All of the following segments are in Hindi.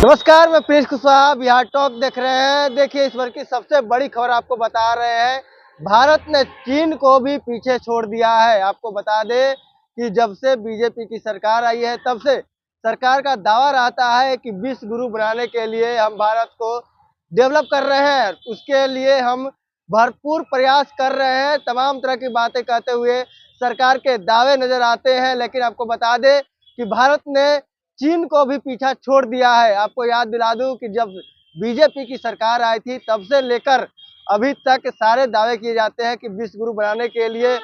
नमस्कार, मैं प्रिंस कुशवाहा बिहार टॉक देख रहे हैं। देखिए, इस बार की सबसे बड़ी खबर आपको बता रहे हैं। भारत ने चीन को भी पीछे छोड़ दिया है। आपको बता दें कि जब से बीजेपी की सरकार आई है, तब से सरकार का दावा रहता है कि विश्व गुरु बनाने के लिए हम भारत को डेवलप कर रहे हैं। उसके लिए हम भरपूर प्रयास कर रहे हैं। तमाम तरह की बातें कहते हुए सरकार के दावे नजर आते हैं, लेकिन आपको बता दें कि भारत ने चीन को भी पीछा छोड़ दिया है। आपको याद दिला दूं कि जब बीजेपी की सरकार आई थी, तब से लेकर अभी तक सारे दावे किए जाते हैं कि विश्व गुरु बनाने के लिए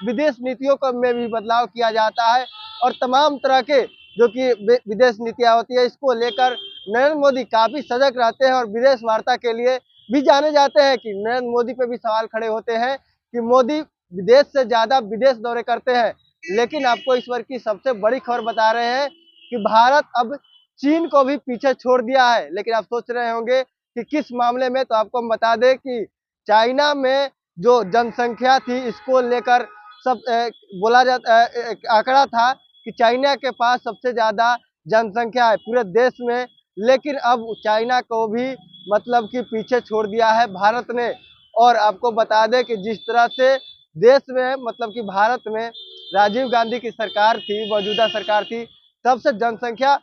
विदेश नीतियों को में भी बदलाव किया जाता है और तमाम तरह के जो कि विदेश नीतियां होती है, इसको लेकर नरेंद्र मोदी काफी सजग रहते हैं और विदेश वार्ता के लिए भी जाने जाते हैं। कि नरेंद्र मोदी पे भी सवाल खड़े होते हैं कि मोदी विदेश से ज्यादा विदेश दौरे करते हैं। लेकिन आपको इस बार की सबसे बड़ी खबर बता रहे हैं कि भारत अब चीन को भी पीछे छोड़ दिया है। लेकिन आप सोच रहे होंगे कि किस मामले में, तो आपको हम बता दें कि चाइना में जो जनसंख्या थी, इसको लेकर सब बोला जाता आंकड़ा था कि चाइना के पास सबसे ज्यादा जनसंख्या है पूरे देश में। लेकिन अब चाइना को भी मतलब कि पीछे छोड़ दिया है भारत ने। और आपको बता दें कि जिस तरह से देश में मतलब कि भारत में राजीव गांधी की सरकार थी, मौजूदा सरकार थी, तब से जनसंख्या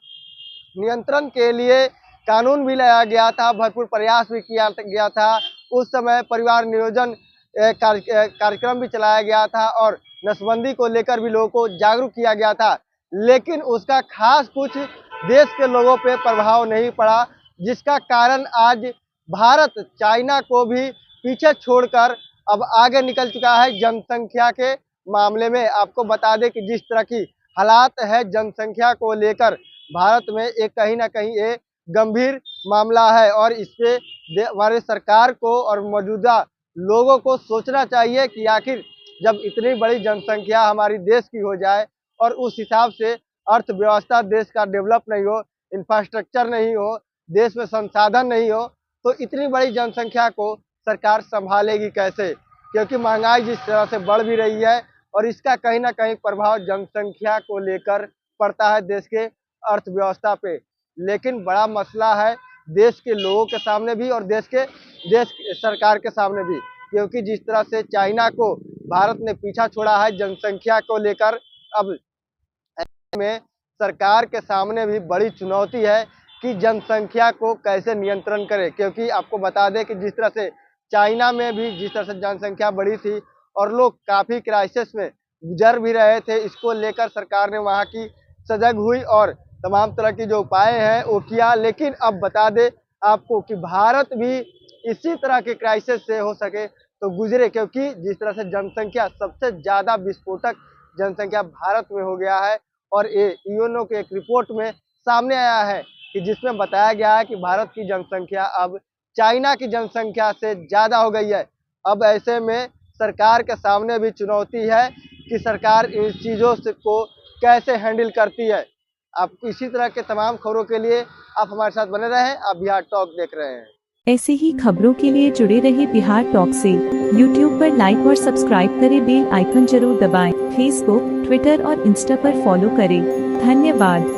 नियंत्रण के लिए कानून भी लाया गया था, भरपूर प्रयास भी किया गया था। उस समय परिवार नियोजन कार्यक्रम भी चलाया गया था और नसबंदी को लेकर भी लोगों को जागरूक किया गया था। लेकिन उसका खास कुछ देश के लोगों पे प्रभाव नहीं पड़ा, जिसका कारण आज भारत चाइना को भी पीछे छोड़कर अब आगे निकल चुका है जनसंख्या के मामले में। आपको बता दें कि जिस तरह की हालात है जनसंख्या को लेकर भारत में, एक कहीं ना कहीं एक गंभीर मामला है और इस पे हमारे सरकार को और मौजूदा लोगों को सोचना चाहिए कि आखिर जब इतनी बड़ी जनसंख्या हमारी देश की हो जाए और उस हिसाब से अर्थव्यवस्था देश का डेवलप नहीं हो, इंफ्रास्ट्रक्चर नहीं हो, देश में संसाधन नहीं हो, तो इतनी बड़ी जनसंख्या को सरकार संभालेगी कैसे? क्योंकि महंगाई जिस तरह से बढ़ भी रही है और इसका कहीं ना कहीं प्रभाव जनसंख्या को लेकर पड़ता है देश के अर्थव्यवस्था पे। लेकिन बड़ा मसला है देश के लोगों के सामने भी और देश सरकार के सामने भी, क्योंकि जिस तरह से चाइना को भारत ने पीछा छोड़ा है जनसंख्या को लेकर, अब में सरकार के सामने भी बड़ी चुनौती है कि जनसंख्या को कैसे नियंत्रण करे। क्योंकि आपको बता दें कि जिस तरह से चाइना में भी जिस तरह से जनसंख्या बढ़ी थी और लोग काफी क्राइसिस में गुजर भी रहे थे, इसको लेकर सरकार ने वहाँ की सजग हुई और तमाम तरह की जो उपाय हैं वो किया। लेकिन अब बता दें आपको कि भारत भी इसी तरह के क्राइसिस से हो सके तो गुजरे, क्योंकि जिस तरह से जनसंख्या सबसे ज्यादा विस्फोटक जनसंख्या भारत में हो गया है। और ये यूएनओ के एक रिपोर्ट में सामने आया है कि जिसमें बताया गया है कि भारत की जनसंख्या अब चाइना की जनसंख्या से ज्यादा हो गई है। अब ऐसे में सरकार के सामने भी चुनौती है कि सरकार इन चीजों से को कैसे हैंडल करती है। आप इसी तरह के तमाम खबरों के लिए आप हमारे साथ बने रहें। आप बिहार टॉक देख रहे हैं। ऐसे ही खबरों के लिए जुड़े रहिए बिहार टॉक से। यूट्यूब पर लाइक और सब्सक्राइब करें, बेल आइकन जरूर दबाएं। फेसबुक, ट्विटर और इंस्टा पर फॉलो करें। धन्यवाद।